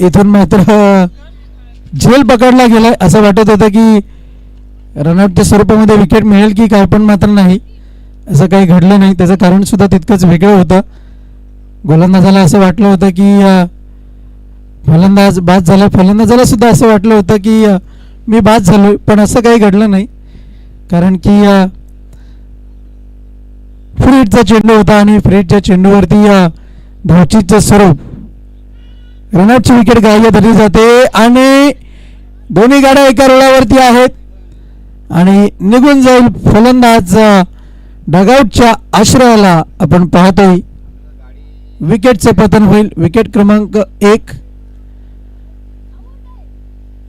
इथून मात्र झेल पकडला गेलाय. असं वाटत होतं की रनआउटच्या स्वरूपामध्ये विकेट मिळेल की काय, पण मात्र नाही, असं काही घडलं नाही. त्याचं कारण सुद्धा तितकंच वेगळं होतं. गोलंदाजाला असं वाटलं होतं की फलंदाज बाद झाला, फलंदाजाला सुद्धा असं वाटलं होतं की मी बाद झालो, पण असं काही घडलं नाही. कारण की फ्री हिटचा चेंडू होता आणि फ्री हिटच्या चेंडूवरती धावचीचं स्वरूप रनआउटची विकेट ग्राह्य धरली जाते आणि दोन्ही गाड्या एका रुळावरती आहेत आणि निघून जाईल फलंदाज डगआउटच्या आश्रयाला. आपण पाहतोय विकेटचे पतन होईल. विकेट क्रमांक 1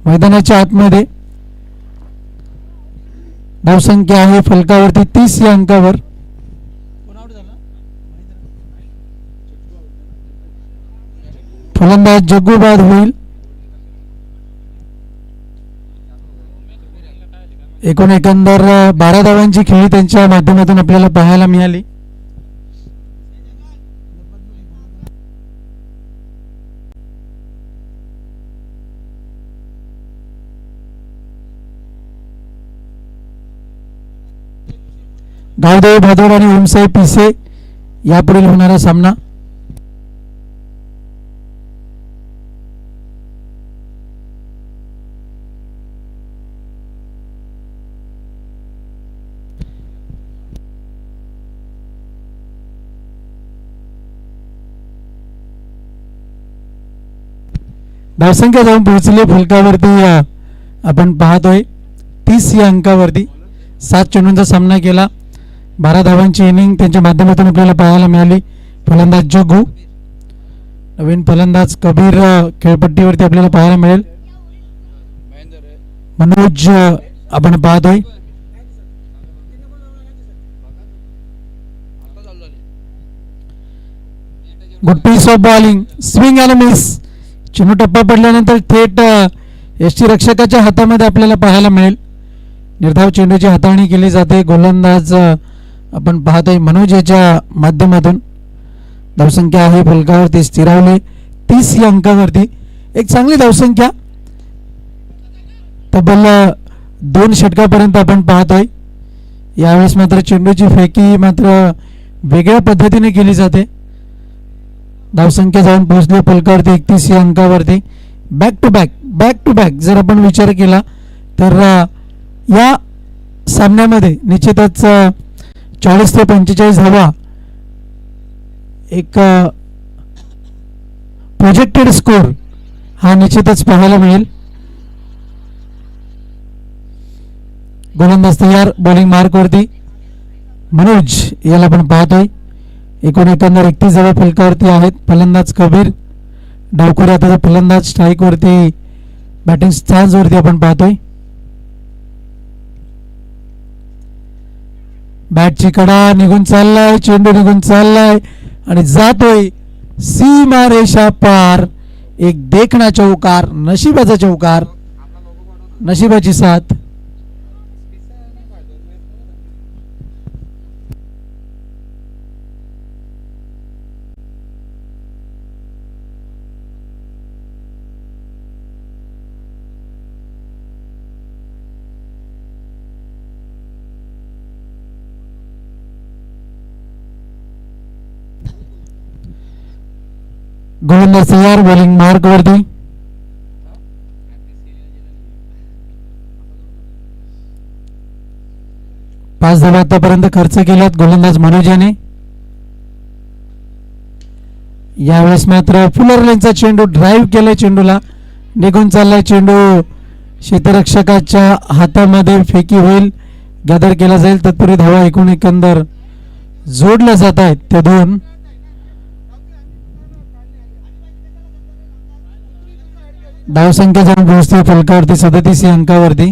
मैदानाच्या आतमध्ये. धावसंख्या आहे फलकावरती 30 या अंकावर. फलंदाज जग्गू बाद होईल. एकंदर 12 धावांची खेळी त्यांच्या माध्यमातून आपल्याला पाहायला मिळाली. गावदेव भादोड आणि ओमसाई पिसे यापुढील होणारा सामना. धावसंख्या जाऊन पोहोचली फलकावरती. आपण पाहतोय 30 या अंकावरती. 7 चेंडूंचा सामना केला. 12 धावांची इनिंग त्यांच्या माध्यमातून आपल्याला पाहायला मिळाली. फलंदाज जग्गू, नवीन फलंदाज कबीर खेळपट्टीवरती आपल्याला पाहायला मिळेल. मनोज आपण पाहतोय. Good piece of bowling, swing आणि मिस. चेंडू टप्पा पडल्यानंतर थेट यष्टीरक्षकाच्या हातामध्ये आपल्याला पाहायला मिळेल. निर्धाव चेंडूची हाताळणी केली जाते. गोलंदाज आपण पाहतोय मनोज याच्या माध्यमातून. धावसंख्या आहे फलकावरती स्थिरावले 30 या अंकावरती. एक चांगली धावसंख्या, तब्बल 2 षटकापर्यंत आपण पाहतोय. यावेळेस मात्र चेंडूची फेकी मात्र वेगळ्या पद्धतीने केली जाते. धावसंख्या जाऊन पोहोचली फलकावरती 31 या अंकावरती. बॅक टू बॅक जर आपण विचार केला तर या सामन्यामध्ये निश्चितच 40 ते 45 धावा एक प्रोजेक्टेड स्कोर हा निश्चितच पाहायला मिळेल. गोलंदाज तयार. बॉलिंग मार्कवरती मनोज याला आपण पाहतोय. एकंदर 31 धावा फलकावरती आहेत. फलंदाज कबीर, डावखोरी आता फलंदाज स्ट्राईक वरती, बॅटिंग स्टॅन्स वरती आपण पाहतोय. बॅटची कडा निघून चाललाय, चेंडू निघून चाललाय आणि जातोय सीमा रेषा पार. एक देखणा चौकार, नशिबाचा चौकार, नशिबाची साथ. गोलंदाज तयार. बॉलिंग मार्क वरती. पाच धावा आतापर्यंत खर्च केल्यात गोलंदाज मनोज याने. यावेळेस मात्र फुलर लेनचा चेंडू ड्राईव्ह केलाय, चेंडूला निघून चाललाय. चेंडू क्षेत्ररक्षकाच्या हातामध्ये फेकी होईल, गॅदर केला जाईल. तत्पूर्वी धावा एकंदर जोडल्या जात आहेत त्या दोन. धावसंख्या जाऊन पोहोचते फलकावरती 37 अंकावरती.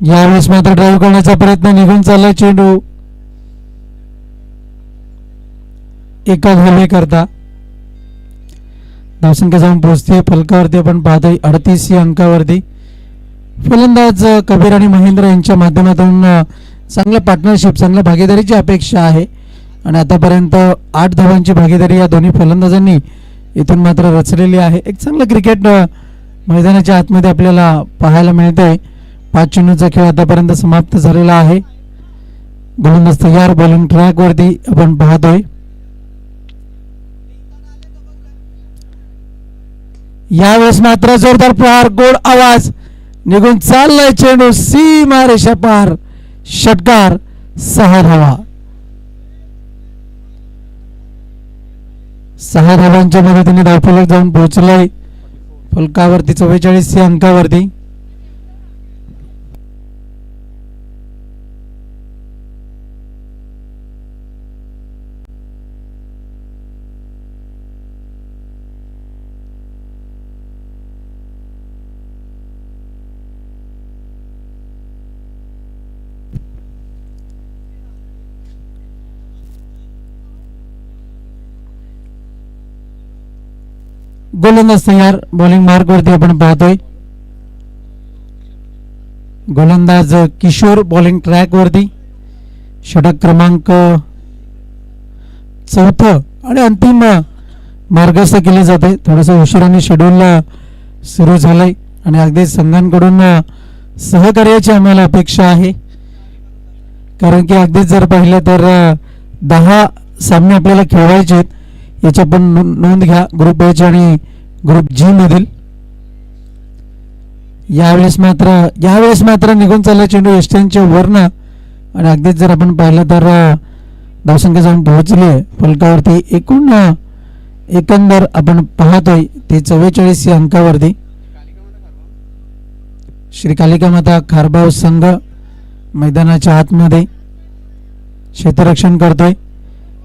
यावेळेस मात्र ड्राईव्ह करण्याचा प्रयत्न निघून चालला चेंडू एका धावे करता धावसंख्या जाऊन पोहोचते फलकावरती आपण पाहतोय 38 या अंकावरती. फलंदाज कबीर आणि महेंद्र यांच्या माध्यमातून चांगलं पार्टनरशिप चांगल्या भागीदारीची अपेक्षा आहे आणि आतापर्यंत 8 धावांची भागीदारी या दोन्ही फलंदाजांनी इथून मात्र रचलेली आहे. एक चांगलं क्रिकेट मैदानाच्या आतमध्ये आपल्याला पाहायला मिळतंय. 5 चेंडूचा खेळ आतापर्यंत समाप्त झालेला आहे. गोलंदाज तयार बॉलिंग ट्रॅकवरती आपण पाहतोय. यावेळेस मात्र जोरदार प्रहार गोड आवाज निघून चाललाय चेंडू सीमा रेषा पार षटकार 6 धावा. 6 धावांच्या मदतीने धावफलक जाऊन पोहोचलाय फलकावरती 44 या अंकावरती. गोलंदाज तयार बॉलिंग मार्क वरती आपण पाहतोय. गोलंदाज किशोर बॉलिंग ट्रॅक वरती. षटक क्रमांक 4 आणि अंतिम मार्गस्थ केले जाते. थोडंसं उशिराने शेड्यूल सुरू झालंय आणि अगदी संघांकडून सहकार्याची आम्हाला अपेक्षा आहे कारण की अगदीच जर पाहिलं तर 10 सामने आपल्याला खेळवायचे आहेत. याची पण नोंद घ्या ग्रुप एच आणि ग्रुप जी मधील. यावेळेस मात्र निघून चालला चेंडू एस्ट्यांच्या वरन आणि अगदीच जर आपण पाहिलं तर धावसंख्या जाऊन पोहोचली आहे फलकावरती. एकंदर आपण पाहतोय ते 44 या अंकावरती. श्री कालिका माता खारबाव संघ मैदानाच्या आतमध्ये क्षेत्ररक्षण करतोय.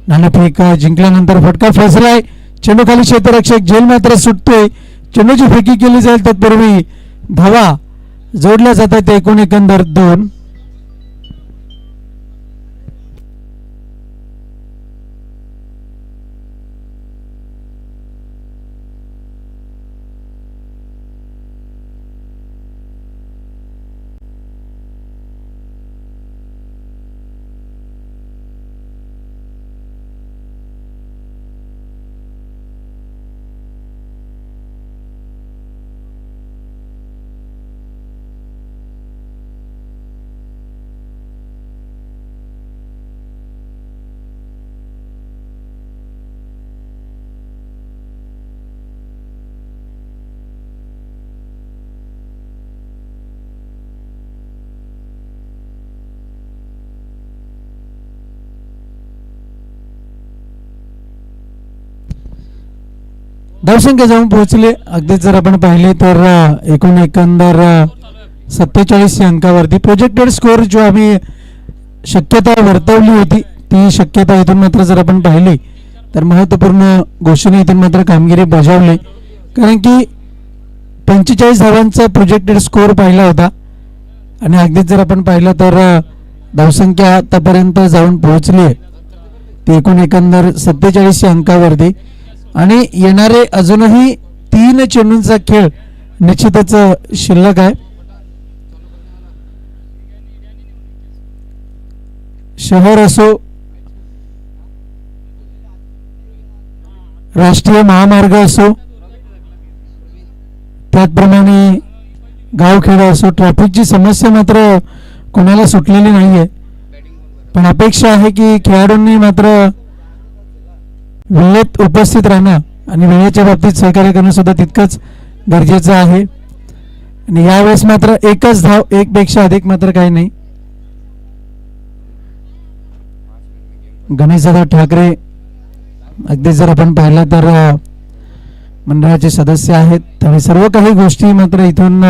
नाणेफेक जिंकल्यानंतर फटका फसलाय. चेंडू खाली क्षेत्ररक्षक झेल मात्र सुटतोय. चेंडूची फेकी केली जाईल तत्पूर्वी धावा जोडल्या जातात एकंदर 2. धावसंख्या जाऊन पोहोचले. अगदीच जर आपण पाहिले तर एकंदर 47 या अंकावरती. प्रोजेक्टेड स्कोअर जो आम्ही शक्यता वर्तवली होती ती शक्यता इथून मात्र जर आपण पाहिली तर महत्त्वपूर्ण गोष्टीने इथून मात्र कामगिरी बजावली कारण की 45 धावांचा प्रोजेक्टेड स्कोअर पाहिला होता आणि अगदीच जर आपण पाहिलं तर धावसंख्या आतापर्यंत जाऊन पोहोचली आहे ती एकंदर 47 या अंकावरती. आणि येणारे अजूनही 3 चेंडूंचा खेळ निश्चितच शिल्लक आहे. शहर असो राष्ट्रीय महामार्ग असो त्याचप्रमाणे गावखेडा असो ट्रॅफिकची समस्या मात्र कोणाला सुटलेली नाहीये. पण अपेक्षा आहे की खेळाडूंनी मात्र वेळेत उपस्थित राहणं आणि वेळेच्या बाबतीत सहकार्य करणं सुद्धा तितकंच गरजेचं आहे. आणि यावेळेस मात्र एकच धाव एकपेक्षा अधिक मात्र काही नाही. गणेशदादा ठाकरे अगदी जर आपण पाहिलं तर मंडळाचे सदस्य आहेत आणि सर्व काही गोष्टी मात्र इथून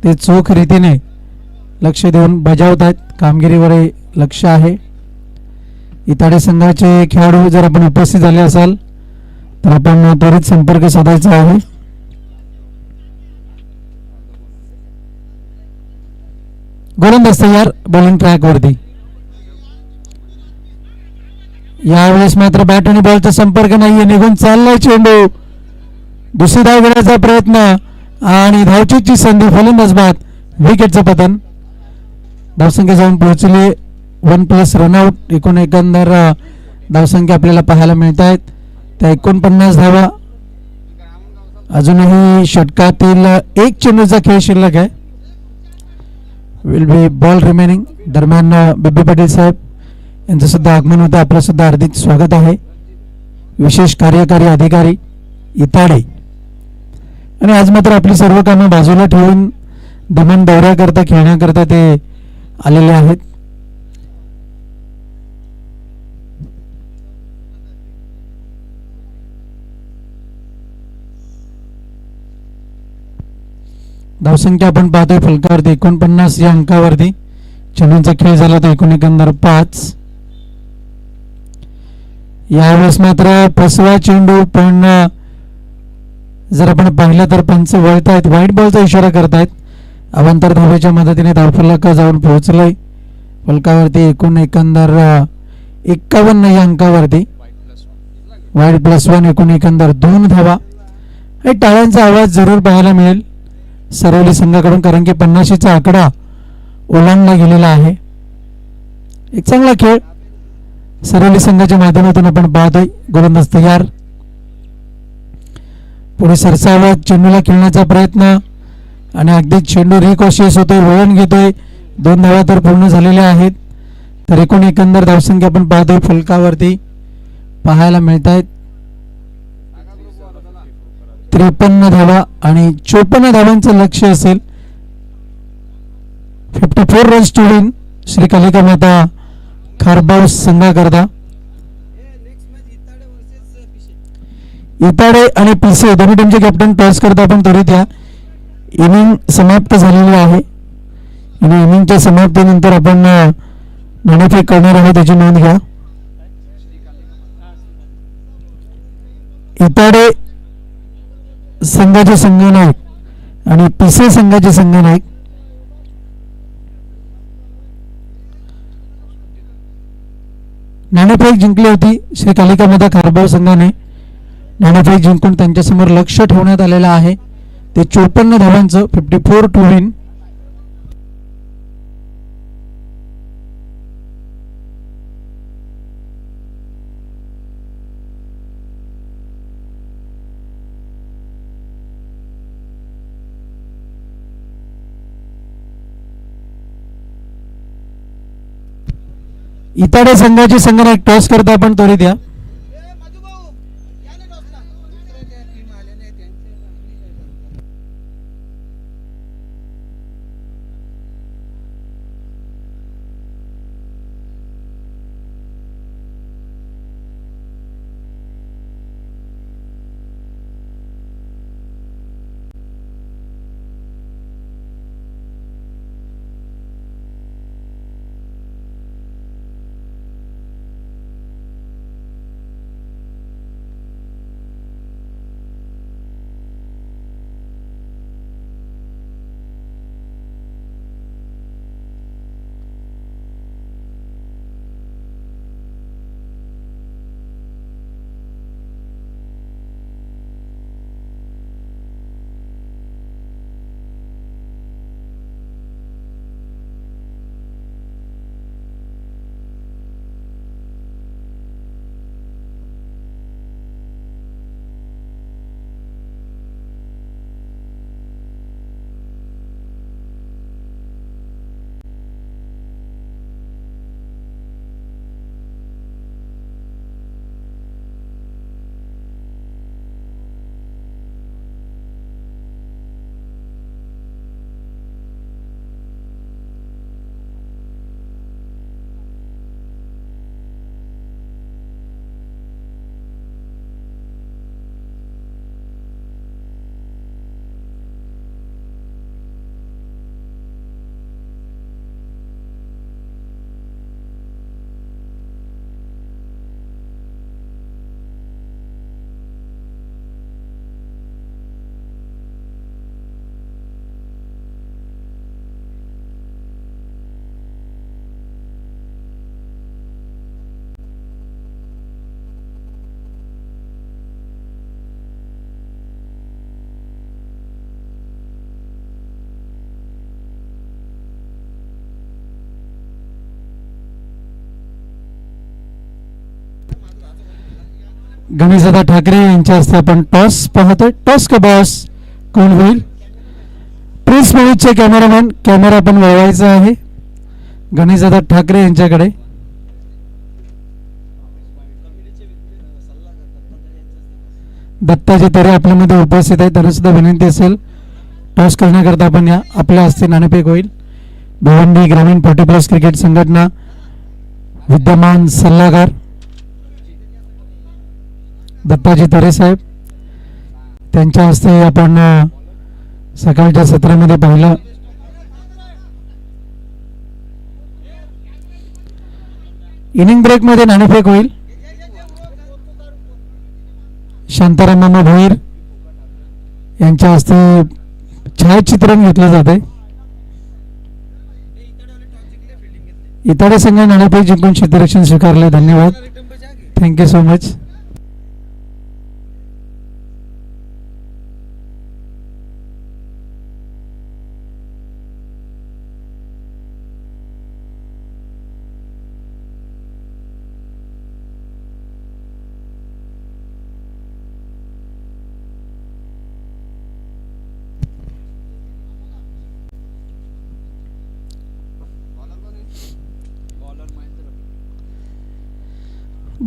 ते चोख रीतीने लक्ष देऊन बजावतात. कामगिरीवर लक्ष आहे. इताडे संघाचे खेळाडू जर आपण उपस्थित झाले असाल तर आपण त्वरित संपर्क साधायचा आहे. गोलंदाज तयार बॉलिंग ट्रॅक वरती. यावेळेस मात्र बॅट आणि बॉलचा संपर्क नाहीये, निघून चाललाय चेंडू. दुसरी धाव घेण्याचा प्रयत्न आणि धावचीची संधी, फलंदाज बाद, विकेटचं पतन. धावसंख्या जाऊन पोहोचली 1+ रनआउट. एकूण एकंदर धावसंख्या आपल्याला पाहायला मिळत आहेत त्या 49 धावा. अजूनही षटकातील एक चेंडूचा खेळ शिल्लक आहे. Will be ball remaining. दरम्यान बीबी पाटील साहेब यांचं सुद्धा आगमन होतं. आपलं सुद्धा हार्दिक स्वागत आहे. विशेष कार्यकारी अधिकारी इताडे. आणि आज मात्र आपली सर्व कामं बाजूला ठेवून दमन दौऱ्याकरता खेळण्याकरता ते आलेले आहेत. धावसंख्या आपण पाहतोय फलकावरती 49 या अंकावरती. चेंडूंचा खेळ झाला तर एकूण एकंदर 5. यावेळेस मात्र फसवा चेंडू, पण जर आपण पाहिलं तर पंच वळतायत, व्हाईट बॉलचा इशारा करतायत. अवांतर धावेच्या मदतीने धावफलक जाऊन पोहोचलंय फलकावरती. एकूण एकंदर 51 या अंकावरती. वाईड +1. एकूण एकंदर 2 धावा. हे टाळ्यांचा आवाज जरूर पाहायला मिळेल सरवली संघाकडून, कारण की 50चा आकडा ओलांडला गेलेला आहे. एक चांगला खेळ सरवली संघाच्या माध्यमातून आपण पाहतोय. गोलंदाज तयार. पुढे सरसावा चेंडूला खेळण्याचा प्रयत्न आणि अगदी चेंडू रिकॉशियस होतोय, वळण घेतोय. 2 धावा तर पूर्ण झालेल्या आहेत. तर एकूण एकंदर धावसंख्या आपण पाहतोय फलकावरती पाहायला मिळत आहेत 53 धावा आणि 54 धावांचं लक्ष्य असेल. 54 runs to win Shri Kalika Mata Kharbav संघाकरता. इताडे आणि पिसे दोन्ही टीमचे कॅप्टन टॉस करता आपण त्वरित या. इनिंग समाप्त झालेली आहे आणि इनिंगच्या समाप्तीनंतर आपण नाणेफेक करणार आहोत, त्याची नोंद घ्या. इताडे संघाचे संघनायक आणि पिसे संघाचे संघनायक. नाणेफेक जिंकली होती श्री कालिका माता खारबाव संघाने. नाणेफेक जिंकून त्यांच्यासमोर लक्ष ठेवण्यात आलेलं आहे ते 54 धावांचं. 54 टू विन. इताडे संघाचे संघनायक टॉस करता आपण त्वरित या. गणेशदादा ठाकरे यांच्या हस्ते आपण टॉस पाहतोय. टॉस का बॉस कोण होईल? प्रिन्स मूवीजचे कॅमेरामॅन, कॅमेरा पण वळवायचा आहे गणेशदादा ठाकरे यांच्याकडे. दत्ताजी तरे आपल्यामध्ये उपस्थित आहेत, त्यांना सुद्धा विनंती असेल टॉस करण्याकरता आपण या. आपल्या हस्ते नाणेफेक होईल. भिवंडी ग्रामीण 40+ क्रिकेट संघटना विद्यमान सल्लागार दत्ताजी तरे साहेब, त्यांच्या हस्ते आपण सकाळच्या सत्रामध्ये पाहिलं. इनिंग ब्रेक मध्ये नाणेफेक होईल. शांताराम मामा भोईर यांच्या हस्ते छायाचित्रण घेतलं जाते. इताडे संघ नाणेफेक जिंकून क्षेत्ररक्षण स्वीकारले. धन्यवाद, थँक्यू सो मच.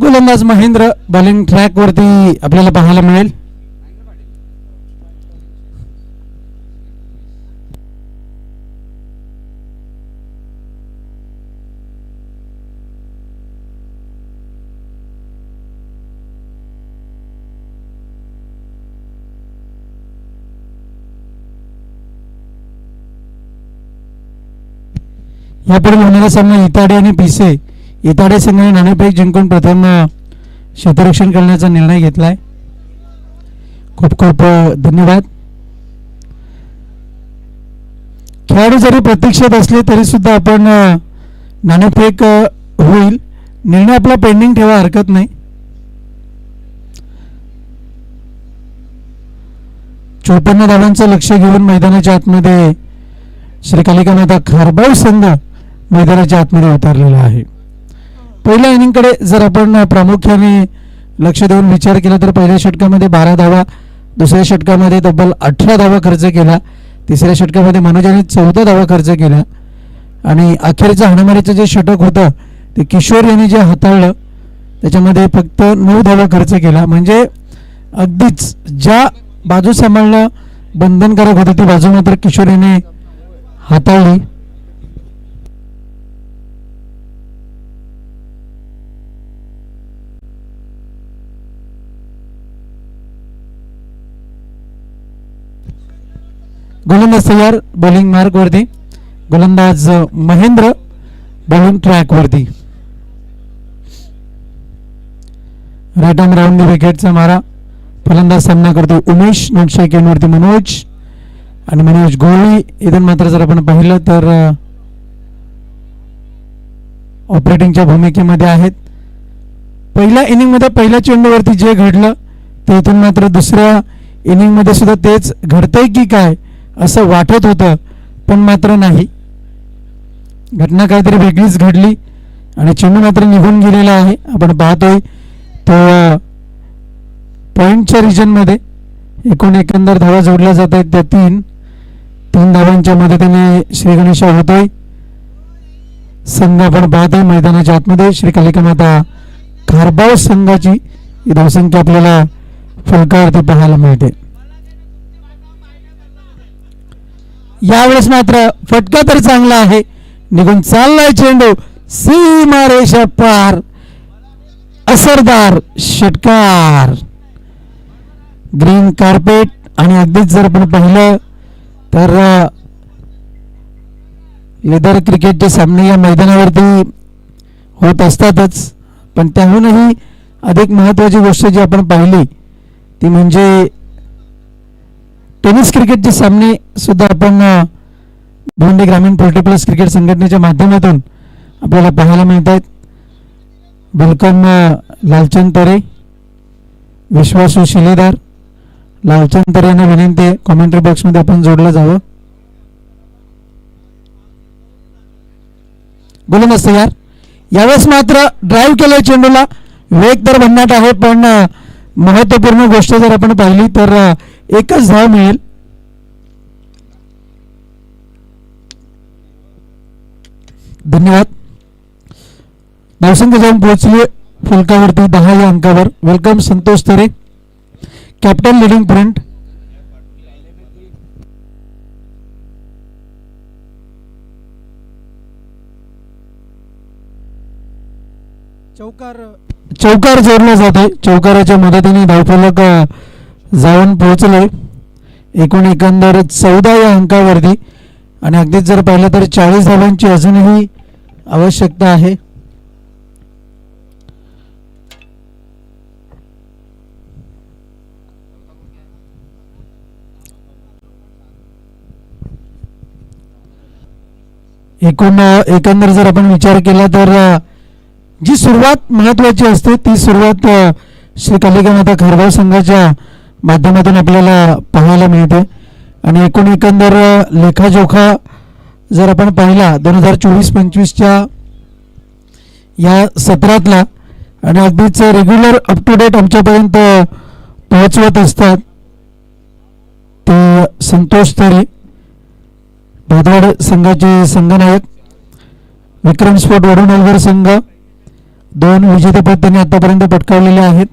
गोलंदाज महेंद्र बॉलिंग ट्रॅक वरती आपल्याला पाहायला मिळेल. यापुढे होणारा सामना इताडे आणि पिसे. इताडे संघाने नाणेफेक जिंकून प्रथम क्षेत्ररक्षण करण्याचा निर्णय घेतलाय. खूप खूप धन्यवाद. खेळाडू जरी प्रतीक्षेत असले तरी सुद्धा आपण नाणेफेक होईल. निर्णय आपला पेंडिंग ठेवा, हरकत नाही. चोपन्न धावांचं लक्ष घेऊन मैदानाच्या आतमध्ये श्री कालिका माता खारबाव संघ मैदानाच्या आतमध्ये उतरलेला आहे. पहिल्या इनिंगकडे जर आपण प्रामुख्याने लक्ष देऊन विचार केला तर पहिल्या षटकामध्ये 12 धावा, दुसऱ्या षटकामध्ये तब्बल 18 धावा खर्च केला, तिसऱ्या षटकामध्ये मनोजाने 14 धावा खर्च केला आणि अखेरचं हाणामारीचं जे षटक होतं ते किशोर यांनी जे हाताळलं त्याच्यामध्ये फक्त 9 धावा खर्च केला. म्हणजे अगदीच ज्या बाजू सांभाळणं बंधनकारक होती ती बाजू मात्र किशोर यांनी हाताळली. गोलंदाज तयार बॉलिंग मार्क वरती. गोलंदाज महेंद्र बॉलिंग ट्रॅक वरती. राईट आर्म राऊंड विकेटचा मारा. फलंदाज सामना करतो उमेश. नॉट स्ट्राईक वरती मनोज आणि मनोज गोळी. इथून मात्र जर आपण पाहिलं तर ऑपरेटिंगच्या भूमिकेमध्ये आहेत. पहिल्या इनिंग मध्ये पहिल्या चेंडूवरती जे घडलं ते इथून मात्र दुसऱ्या इनिंग मध्ये सुद्धा तेच घडतंय की काय असं वाटत होतं, पण मात्र नाही. घटना काहीतरी वेगळीच घडली आणि चेंडू मात्र निघून गेलेला आहे. आपण पाहतोय तो पॉइंटच्या रिजन मध्ये एकूण एकंदर धावा जोडल्या जात आहेत त्या 3 धावांच्या मदतीने श्री गणेशा होतोय. संघ आपण पाहतोय मैदानाच्या आतमध्ये श्री कालिका माता खारबाव संघाची ही धावसंख्या आपल्याला फलकावरती पाहायला मिळते. यावेळेस मात्र फटका तर चांगला आहे, निघून चाललाय चेंडू सीमारेषा पार. असरदार षटकार. ग्रीन कार्पेट आणि अगदीच जर आपण पाहिलं तर लेदर क्रिकेटचे सामने या मैदानावरती होत असतातच, पण त्याहूनही अधिक महत्त्वाची गोष्ट जी आपण पाहिली ती म्हणजे टेनिस क्रिकेटचे सामने सुद्धा आपण भिवंडी ग्रामीण 40+ क्रिकेट संघटनेच्या माध्यमातून आपल्याला पाहायला मिळत आहेत. वेलकम लालचंद तरे, विश्वासू शिलेदार. लालचंद तरे यांना विनंती आहे कॉमेंट्री बॉक्समध्ये आपण जोडलं जावं. गोलंदाज तयार. यावेळेस मात्र ड्राईव्ह केलं चेंडूला. वेग तर भन्नाट आहे पण महत्त्वपूर्ण गोष्ट जर आपण पाहिली तर एकच धाव मिळेल. धन्यवाद. धावसंख्या जाऊन पोहोचले फलकावरती 10 या अंकावर. वेलकम संतोष तरे, कॅप्टन लिडिंग फ्रंट. चौकार जोडला जाते. चौकाराच्या मदतीने धावफलक जाऊन पोहोचले एकंदर 14 या अंकावरती. आणि अगदीच जर पाहिलं तर 40 धावांची अजूनही आवश्यकता आहे. एकंदर जर आपण विचार केला तर जी सुरुवात महत्वाची असते ती सुरुवात श्री कालिका माता खरगाव संघाच्या माध्यमातून आपल्याला पाहायला मिळते. आणि एकंदर लेखाजोखा जर आपण पाहिला 2024-25च्या या सत्रातला आणि अगदीच रेग्युलर अप टू डेट आमच्यापर्यंत पोहोचवत असतात ते संतोष तरे, भादवाड संघाचे संघनायक. विक्रम स्पोर्ट वडूनगर संघ 2 विजेतेपद त्यांनी आतापर्यंत पटकावलेले आहेत.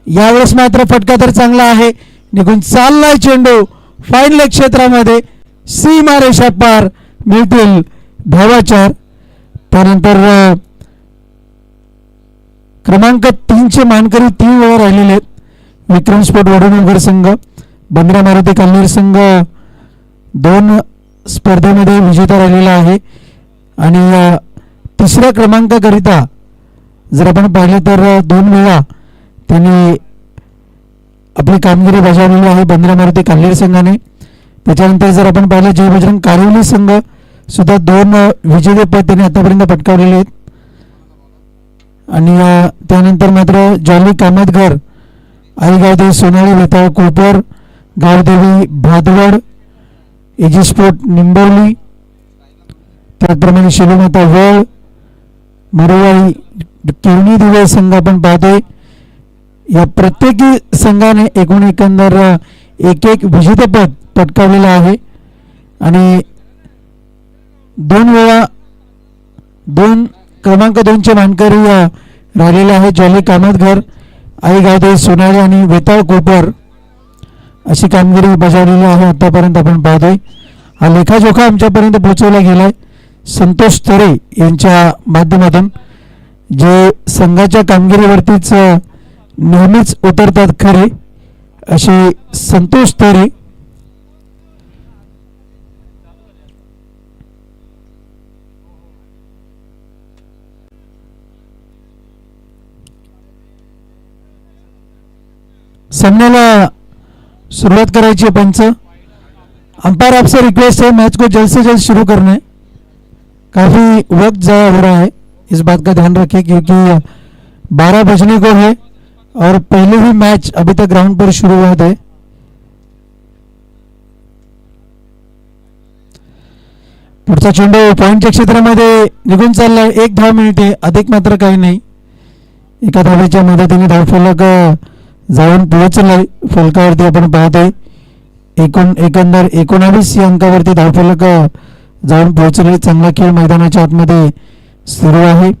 यावेळेस मात्र फटका तर चांगला आहे. निघून चाललाय चेंडू फाईन लेग क्षेत्रामध्ये, सीमारेषा पार. मिळतील धावा 4. त्यानंतर क्रमांक 3चे मानकरी 3 वेळा राहिलेले आहेत. विक्रम स्पोर्ट वडूनगर संघ, बंद्रा मारुती कालनेर संघ 2 स्पर्धेमध्ये विजेता राहिलेला आहे. आणि तिसऱ्या क्रमांकाकरिता जर आपण पाहिलं तर 2 वेळा त्यांनी आपली कामगिरी बजावलेली आहे बंद्रा मारुती कालनेर संघाने. त्याच्यानंतर जर आपण पाहिलं जय बजरंग कारिवली संघ सुद्धा 2 विजेतेपद त्यांनी आतापर्यंत पटकावलेले आहेत. आणि त्यानंतर मात्र जॉली कामतघर, आई गावदेवी सोनाळी वेताळ कोपर, गावदेवी भादवड, एजी स्पोर्ट निंबवली, त्याचप्रमाणे शिवमाता वळ, मरुवाई किवणी दिवे संघ आपण पाहतोय. या प्रत्येकी संघाने एकंदर एक विजेतेपद पटकावलेलं आहे. आणि 2 वेळा क्रमांक 2चे मानकरी राहिलेले आहे जॉली कामतघर, आई गावदेवी सोनाळी आणि वेताळ कोपर अशी कामगिरी बजावलेली आहे आतापर्यंत आपण पाहतोय. हा लेखाजोखा आमच्यापर्यंत पोहोचवला गेलाय संतोष तरे यांच्या माध्यमातून, जे संघाच्या कामगिरीवरतीच नेहमीच उतरतात खरे असे संतोष तरे. सामन्याला शुरुआत करायची है पंच. अंपायर आपसे रिक्वेस्ट है मैच को जल्द से जल्द शुरू करना. काफ़ी वक्त ज़ाया हो रहा है, इस बात का ध्यान रखें क्योंकि 12 बजने को है और पहले ही मैच अभी तक ग्राउंड पर शुरू हुआ है. पुढचा चेंडू पॉइंटच्या क्षेत्रामध्ये निघून चाललाय. 1 धाव मिळते, अधिक मात्र काही नाही. एका धावेच्या मदतीने धावफलक जाऊन पोहोचलाय फलकावरती आपण पाहतोय. एकंदर 19 या अंकावरती धावफलक जाऊन पोहोचले. चांगला खेळ मैदानाच्या आतमध्ये सुरू आहे.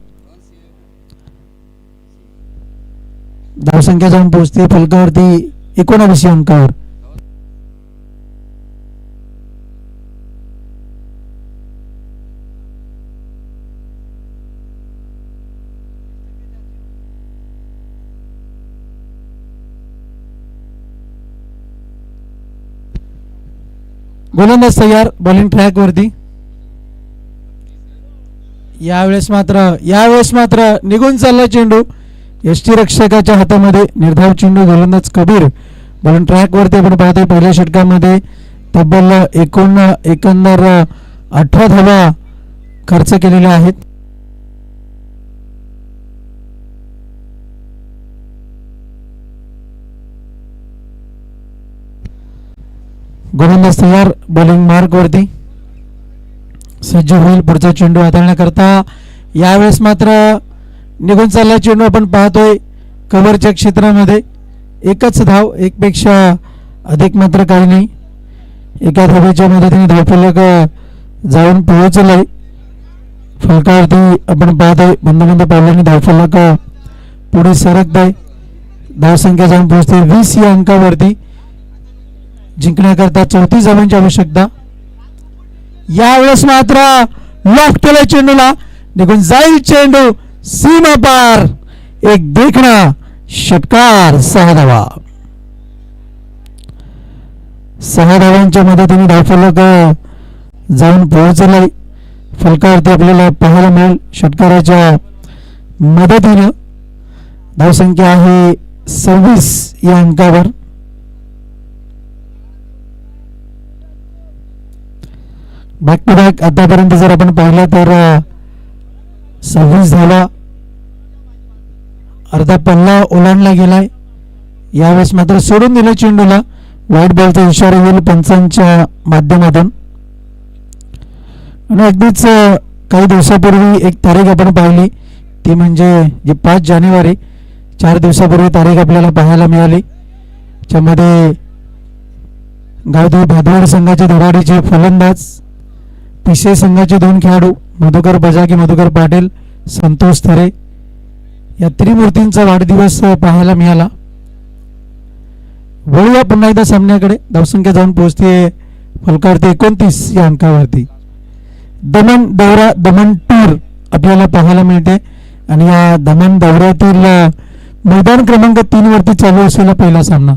धावसंख्या जाऊन पोहोचते फलकावरती 19 अंकावर. गोलंदाज तयार बॉलिंग ट्रॅक वरती. यावेळेस मात्र निघून चालला चेंडू यष्टी रक्षकाच्या हातामध्ये. निर्धाव चेंडू गोलंदाज कबीर बॉलिंग ट्रॅक वरती आपण पाहतोय. पहिल्या षटकामध्ये तब्बल एकंदर 18 धावा खर्च केलेल्या आहेत. गोलंदाज तयार बॉलिंग मार्क वरती सज्ज होईल पुढचा चेंडू हाताळण्याकरता. यावेळेस मात्र निघून चालला चेंडू आपण पाहतोय कव्हरच्या क्षेत्रामध्ये. एकच धाव, एकपेक्षा अधिक मात्र काही नाही. एका धावेच्या मदतीने धावफलक जाऊन पोहोचलाय. फलकावरती आपण पाहतोय मंद मंद पावलांनी धावफलक पुढे सरकत आहे. धावसंख्या जाऊन पोहोचते 20 या अंकावरती. जिंकण्याकरता 34 धावांची आवश्यकता. यावेळेस मात्र लॉक केलं चेंडूला, निघून जाईल चेंडू सीमा पार. एक देखणा षटकार. 6 धावा. 6 धावांच्या मदतीने धावफलक जाऊन पोहोचलाय. फलकावरती आपल्याला पाहायला मिळेल षटकाराच्या मदतीनं. धावसंख्या आहे 26 या अंकावर. बॅक टू बॅक आतापर्यंत जर आपण पाहिलं तर 26 धावा, अर्धा पल्ला ओलांडला गेलाय. यावेळेस मात्र सोडून दिलं चेंडूला. वाईट बॉलचा इशारा येईल पंचांच्या माध्यमातून. आणि अगदीच काही दिवसापूर्वी एक तारीख आपण पाहिली, ती म्हणजे जी 5 जानेवारी, 4 दिवसापूर्वी तारीख आपल्याला पाहायला मिळाली. त्यामध्ये गावदेवी भादवाड संघाचे धडाडीचे फलंदाज, पिसे संघाचे 2 खेळाडू मधुकर बजागी, मधुकर पाटील, संतोष थरे या त्रिमूर्तींचा वाढदिवस पाहायला मिळाला. वळूया पुन्हा एकदा सामन्याकडे. धावसंख्या जाऊन पोहोचते फलकावरती 29 या अंकावरती. दमण दौरा, दमण टूर आपल्याला पाहायला मिळते. आणि या दमण दौऱ्यातील मैदान क्रमांक 3 वरती चालू असलेला पहिला सामना.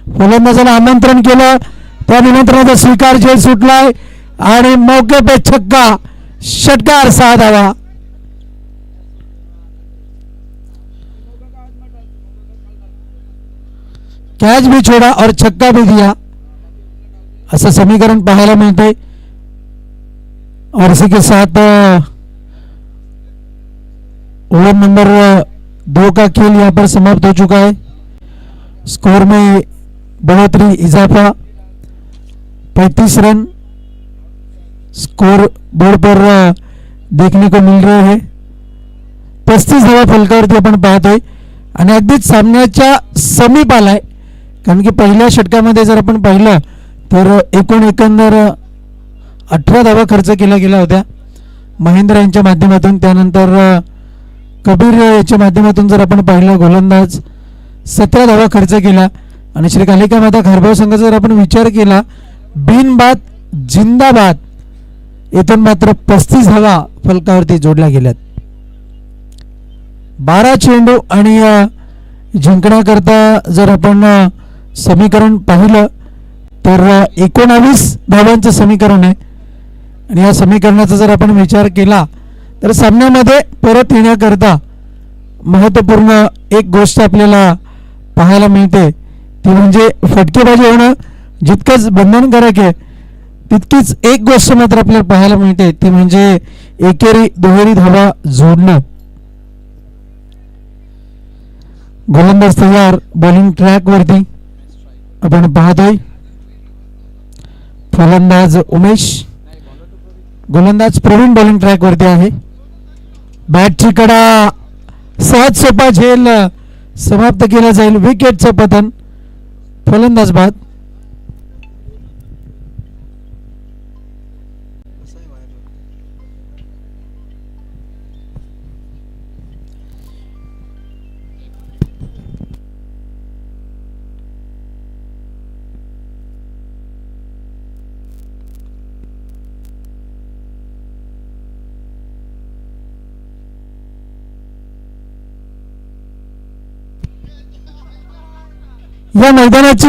फलंदाजाला आमंत्रण केलं, त्या निमंत्रणाचा स्वीकार झेल सुटलाय आणि मौके पे छक्का. षटकार. 6 धावा. कैच भी छोड़ा और छक्का भी दिया, ऐसा समीकरण पाहायला मिळते. और इसी के साथ ओवर नंबर 2 का खेल यहाँ पर समाप्त हो चुका है. स्कोर में बढ़ोतरी, इजाफा 35 रन स्कोर बोर्ड पर देखने को मिल रहे हैं. 35 धावा फलकावरती आपण पाहतोय आणि अगदीच सामन्याच्या समीप आलाय. कारण की पहिल्या षटकामध्ये जर आपण पाहिलं तर एकंदर 18 धावा खर्च केल्या गेल्या होत्या महेंद्र यांच्या माध्यमातून. त्यानंतर कबीर याच्या माध्यमातून जर आपण पाहिलं गोलंदाज 17 धावा खर्च केला. आणि श्री कालिका माता खारबाव संघाचा जर आपण विचार केला, बिनबाद जिंदाबाद, इथून मात्र 35 धावा फलकावरती जोडल्या गेल्यात. 12 चेंडू आणि जिंकण्याकरता जर आपण समीकरण पाहिलं तर 19 धावांचं समीकरण आहे. आणि या समीकरणाचा जर आपण विचार केला तर सामन्यामध्ये परत येण्याकरता महत्त्वपूर्ण एक गोष्ट आपल्याला पाहायला मिळते, ती म्हणजे फटकेबाजी होणं जितकंच बंधनकारक आहे तितकीच एक गोष्ट मात्र आपल्याला पाहायला मिळते, ती म्हणजे एकेरी दुहेरी धावा जोडणं. गोलंदाज तयार, बॉलिंग ट्रॅक वरती आपण पाहतोय. फलंदाज उमेश, गोलंदाज प्रवीण बॉलिंग ट्रॅक वरती आहे. बॅटची कडा, सहज सोपा झेल समाप्त केला जाईल. विकेटचं पतन, फलंदाज बाद. या मैदानाची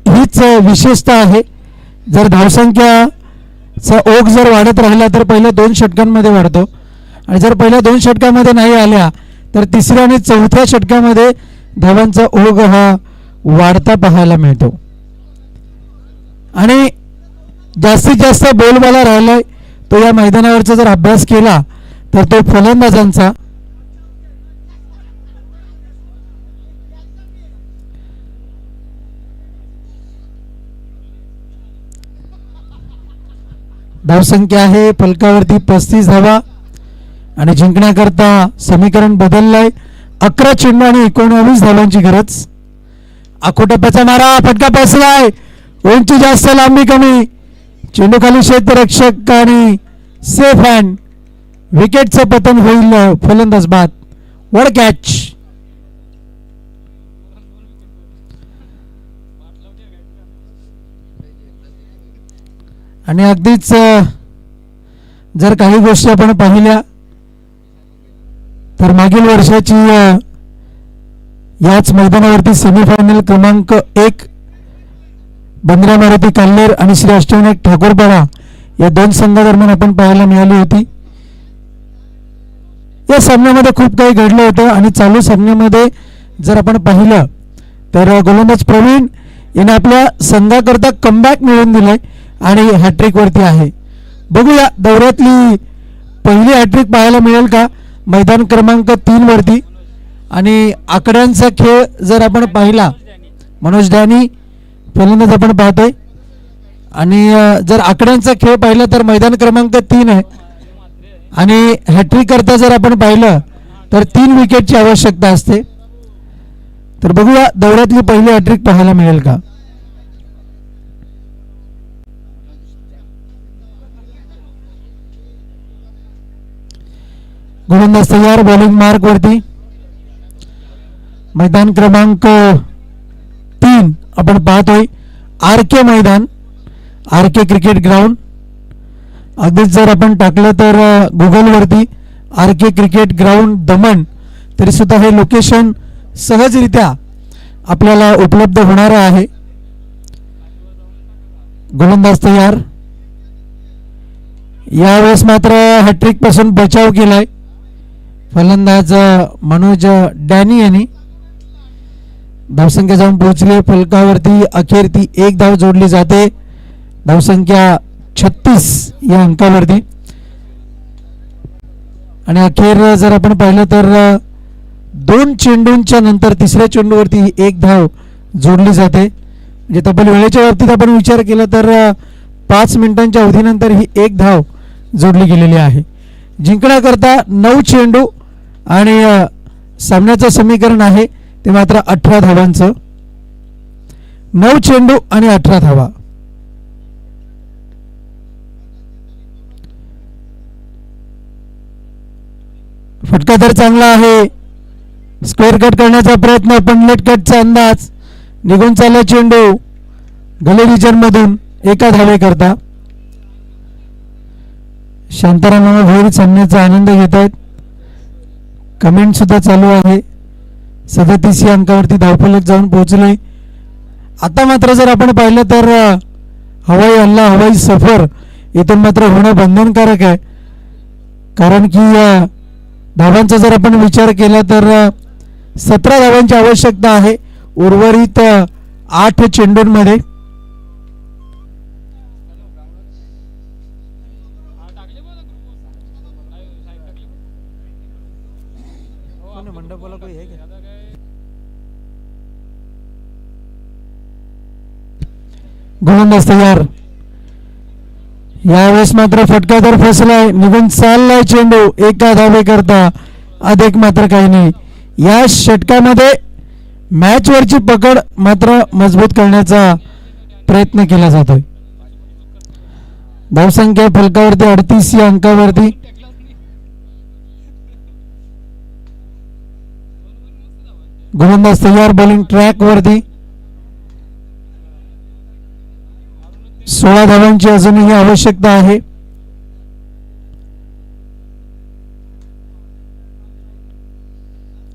हीच विशेषता आहे. जर धावसंख्याचा ओघ जर वाढत राहिला तर पहिल्या 2 षटकांमध्ये वाढतो, आणि जर पहिल्या 2 षटकांमध्ये नाही आल्या तर तिसऱ्या आणि चौथ्या षटकामध्ये धावांचा ओघ हा वाढता पाहायला मिळतो. आणि जास्तीत जास्त बोलबाला राहिलाय तो या मैदानावरचा जर अभ्यास केला तर तो फलंदाजांचा. धावसंख्या आहे फलकावरती 35 धावा आणि जिंकण्याकरता समीकरण बदललंय. 11 चेंडू आणि 19 धावांची गरज. आखोटप्प्याचा मारा, फटका बसलाय, उंची जास्त लांबी कमी, चेंडू खाली क्षेत्ररक्षक आणि सेफ हँड. विकेटचं पतन होईल, फलंदाज बाद. वर कॅच. आणि अगदीच जर काही गोष्टी आपण पाहिल्या तर मागील वर्षाची याच मैदानावरती सेमीफायनल क्रमांक 1 बंद्रा मारुती काल्हेर आणि श्री अष्टविनायक ठाकूरपाडा या 2 संघादरम्यान आपण पाहायला मिळाली होती. या सामन्यामध्ये खूप काही घडलं होतं आणि चालू सामन्यामध्ये जर आपण पाहिलं तर गोलंदाज प्रवीण याने आपल्या संघाकरता कमबॅक मिळवून दिलाय आणि हॅट्रिक वरती आहे. बघूया दौऱ्यातली पहिली हॅट्रिक पाहायला मिळेल का मैदान क्रमांक 3 वरती. आणि आकड्यांचा खेळ जर आपण पाहिला, मनोज डॅनी फलंदाज आपण पाहतोय. आणि जर आकड्यांचा खेळ पाहिला तर मैदान क्रमांक 3 आहे आणि हॅट्रिक करता जर आपण पाहिलं तर 3 विकेटची आवश्यकता असते. तर बघूया दौऱ्यातली पहिली हॅट्रिक पाहायला मिळेल का. गोलंदाज तयार, बॉलिंग मार्क वरती. मैदान क्रमांक 3 आपण पाहतोय RK मैदान, RK क्रिकेट ग्राउंड. अगदीच जर आपण टाकलं तर गुगल वरती RK क्रिकेट ग्राउंड दमण तरी सुद्धा हे लोकेशन सहजरित्या आपल्याला उपलब्ध होणार आहे. गोलंदाज तयार. यावेळेस मात्र हॅट्रिक पासून बचाव केलाय फलंदाज मनोज डॅनी यांनी. धावसंख्या जाऊन पोहोचली फलकावरती. अखेर ती 1 धाव जोडली जाते. धावसंख्या 36 या अंकावरती. आणि अखेर जर आपण पाहिलं तर 2 चेंडूंच्या नंतर तिसऱ्या चेंडूवरती 1 धाव जोडली जाते. म्हणजे तब्बल वेळेच्या बाबतीत आपण विचार केला तर 5 मिनिटांच्या अवधीनंतर ही 1 धाव जोडली गेलेली आहे. जिंकण्याकरता 9 चेंडू आणि सामन्याचं समीकरण आहे ते मात्र 18 धावांचं. 9 चेंडू आणि 18 धावा. फटका तर चांगला आहे. स्क्वेअर कट करण्याचा प्रयत्न पण लेट कटचा अंदाज. निघून चालला चेंडू गले रिजन मधून 1 धावे करता. शांताराम भोईर सामन्याचा आनंद घेत आहेत. कमेंट सुद्धा चालू आहे. 37 या अंकावरती धावफलक जाऊन पोहोचले. आता मात्र जर आपण पाहिलं तर हवाई हल्ला, हवाई सफर इथून मात्र होणं बंधनकारक आहे. कारण की धावांचा जर आपण विचार केला तर 17 धावांची आवश्यकता आहे उर्वरित 8 चेंडूंमध्ये. गोलंदाज तयार. यावेळेस मात्र फटका तर फसलाय. निघून चाललाय चेंडू 1 धावे करता. अधिक मात्र काही नाही. या षटकामध्ये मॅच वरची पकड मात्र मजबूत करण्याचा प्रयत्न केला जातोय. धावसंख्या फलकावरती 38 या अंकावरती. गोलंदाज तयार, बॉलिंग ट्रॅक वरती. 16 धावांची अजूनही आवश्यकता आहे.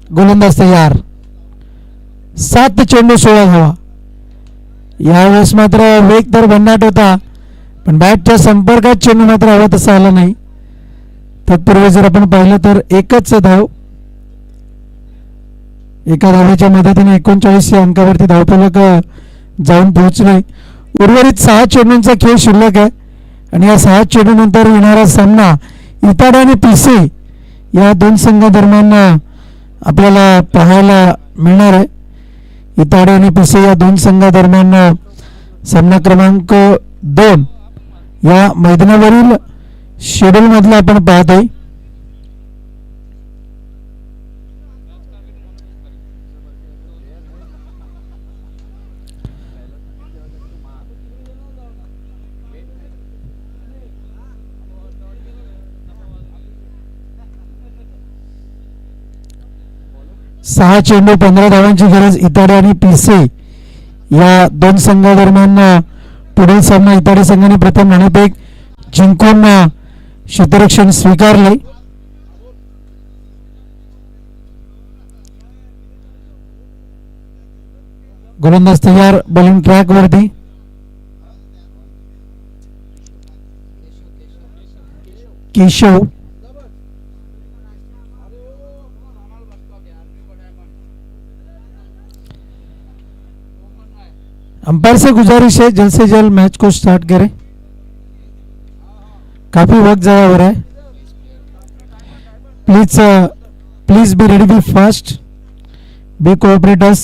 गोलंदाज तयार. 7 चेंडू 16 धावा. यावेळेस मात्र वेग तर भन्नाट होता पण बॅटच्या संपर्कात चेंडू मात्र हवा तसा आला नाही. तत्पूर्वी जर आपण पाहिलं तर 1च धाव. 1 धावेच्या मदतीने 39 या अंकावरती धावफलक जाऊन पोहोचले. उर्वरित 6 चेंडूंचा खेळ शिल्लक आहे आणि या 6 चेंडूनंतर येणारा सामना इताडा आणि पिसे या 2 संघादरम्यान आपल्याला पाहायला मिळणार आहे. इताडा आणि पिसे या 2 संघादरम्यान सामना क्रमांक 2 या मैदानावरील शेड्यूल मधला आपण पाहतोय. 6 चेंडू 15 धावांची गरज इताडे आणि पिसे या दोन संघादरम्यान पुढील सामना इताडे संघाने प्रथम नाणेफेक जिंकून क्षेत्ररक्षण स्वीकारले. गोलंदाज तयार, बॉलिंग ट्रॅक वरती. केशव अंपायर से गुजारिश है जल्द से जल्द मैच को स्टार्ट करें, काफी वक्त ज़ाया हो रहा है. Please be ready, be fast, be cooperators.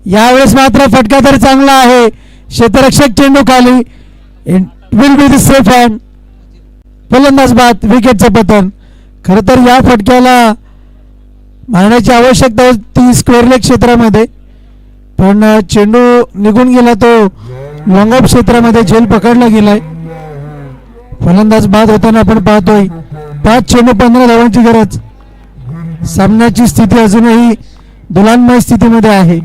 यावेळेस मात्र फटका तर चांगला आहे, क्षेत्ररक्षक चेंडू खाली, it will be the safe hand. फलंदाज बाद, विकेटचं पतन. खरं तर या फटक्याला मारण्याची आवश्यकता होती स्क्वेअर लेग क्षेत्रामध्ये, पण चेंडू निघून गेला, तो लॉंग ऑफ क्षेत्रामध्ये झेल पकडला गेलाय. फलंदाज बाद होताना आपण पाहतोय. 5 चेंडू 15 धावांची गरज. सामन्याची स्थिती अजूनही दुलांमय स्थितीमध्ये आहे.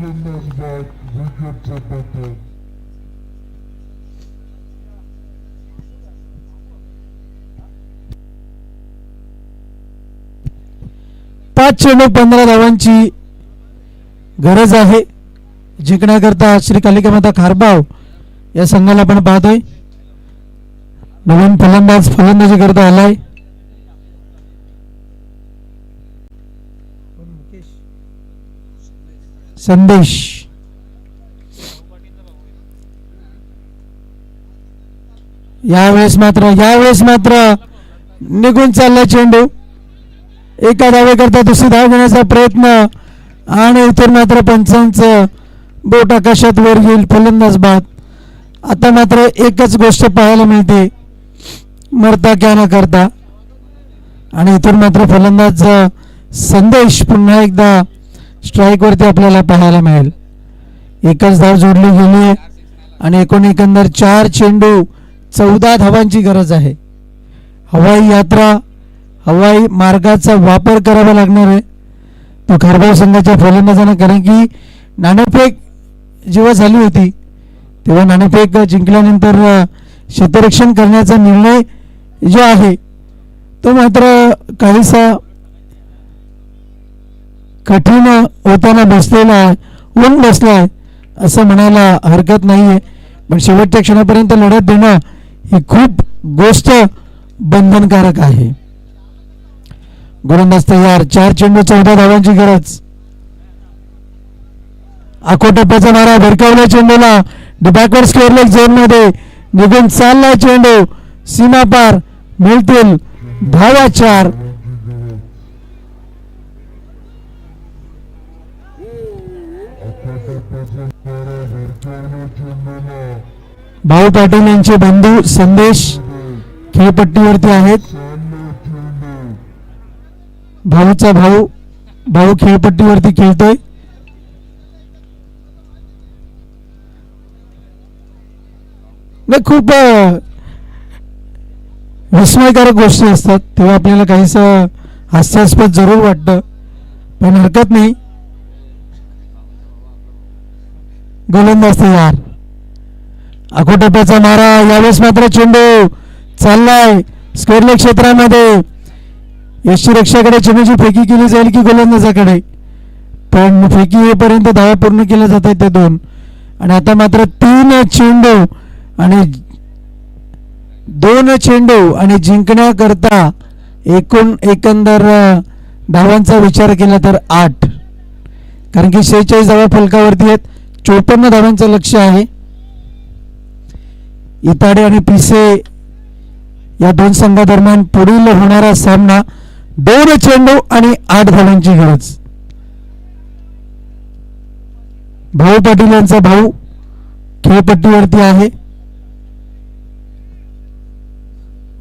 पाच चेंडू 15 धावांची गरज आहे जिंकण्याकरता श्री कालिका माता खारबाव या संघाला आपण पाहतोय. नवीन फलंदाज फलंदाजी करता आलाय. संदेश. यावेळेस मात्र निघून चालला चेंडू. एका धावे करता दुसरी धाव घेण्याचा प्रयत्न आणि इतर मात्र पंचांचं बोट आकाशात वर येईल. फलंदाज बाद. आता मात्र एकच गोष्ट पाहायला मिळते, मरता क्या न करता. आणि इथून मात्र फलंदाज संदेश पुन्हा एकदा स्ट्राईक वरती आपल्याला पाहायला मिळेल. एकच धाव जोडली गेली आणि एकंदर 4 चेंडू 14 धावांची गरज आहे. हवाई यात्रा, हवाई मार्गाचा वापर करावा लागणार आहे तो खारबाव संघाच्या फलंदाजांना, कारण की नाणेफेक जेव्हा झाली होती तेव्हा नाणेफेक जिंकल्यानंतर क्षेत्ररक्षण करण्याचा निर्णय जो आहे तो मात्र काहीसा कठीण होताना बसलेला आहे, ऊन बसला आहे असं म्हणायला हरकत नाही आहे. पण शेवटच्या क्षणापर्यंत लढत देणं ही खूप गोष्ट बंधनकारक आहे. गोलंदाज तयार. 4 चेंडू 14 धावांची गरज. आखोटप्प्याचा मारा, भिरकावल्या चेंडूला बॅकवर्ड स्क्वेअर लेग झोन मध्ये निघून चालला चेंडू. सीमा पार, मिळतील धावा 4. भाऊ पाटील यांचे बंधू संदेश खेळपट्टीवरती आहेत. भाऊचा भाऊ खेळपट्टीवरती खेळतोय. नाही, खूप विस्मयकारक गोष्टी असतात तेव्हा आपल्याला काहीसं हास्यास्पद जरूर वाटतं, पण हरकत नाही. गोलंदाज तयार. आखोटप्प्याचा मारा. यावेळेस मात्र चेंडू चाललाय स्क्वेअर लेग क्षेत्रामध्ये. यष्टीरक्षकाकडे चेंडूची फेकी केली जाईल की गोलंदाजाकडे, पण फेकी येईपर्यंत धावा पूर्ण केल्या जात आहेत ते 2. आणि आता मात्र 3 चेंडू आणि 2 चेंडू आणि जिंकण्याकरता एकंदर धावांचा विचार केला तर 8, कारण की 46 धावा फलकावरती आहेत. 54 धावांचं लक्ष आहे. इताडे आणि पिसे या 2 संघादरम्यान पुढील होणारा सामना. 2 चेंडू आणि 8 धावांची गरज. भाऊ पाटील यांचा भाऊ खेळपट्टीवरती आहे.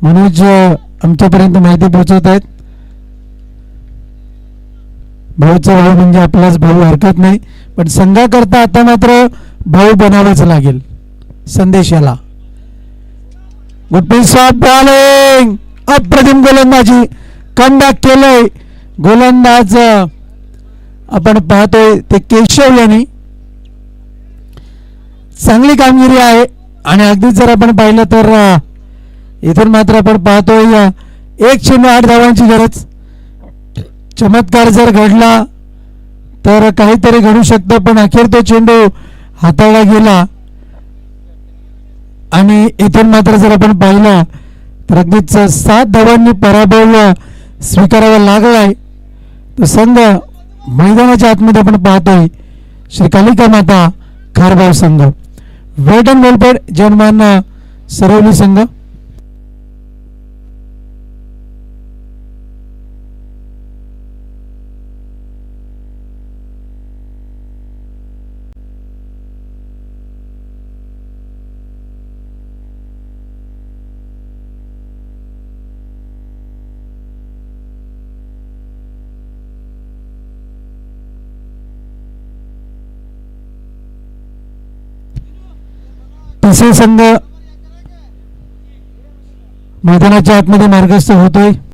मनोज आमच्यापर्यंत माहिती पोहोचवत आहेत. भाऊचा भाऊ म्हणजे आपलाच भाऊ, हरकत नाही, पण संघाकरता आता मात्र भाऊ बनावंच लागेल संदेश याला. गुड पिच ऑफ बॉलिंग, अप्रतिम गोलंदाजी. कमबॅक केलंय गोलंदाज आपण पाहतोय ते केशव यांनी. चांगली कामगिरी आहे आणि अगदीच जर आपण पाहिलं तर इथून मात्र आपण पाहतोय 108 धावांची गरज. चमत्कार जर घडला तर काहीतरी घडू शकतं, पण अखेर तो चेंडू हाताळला गेला आणि इथून मात्र जर आपण पाहिलं तर अगदीच 7 धावांनी पराभव स्वीकारावा लागलाय. तो संघ मैदानाच्या आतमध्ये आपण पाहतोय श्री कालिका माता खारबाव संघ. वेट अँड वेलपेड जनमान सरवली संघ. तिसरे संघ मैदानाच्या आतमध्ये मार्गस्थ होतोय.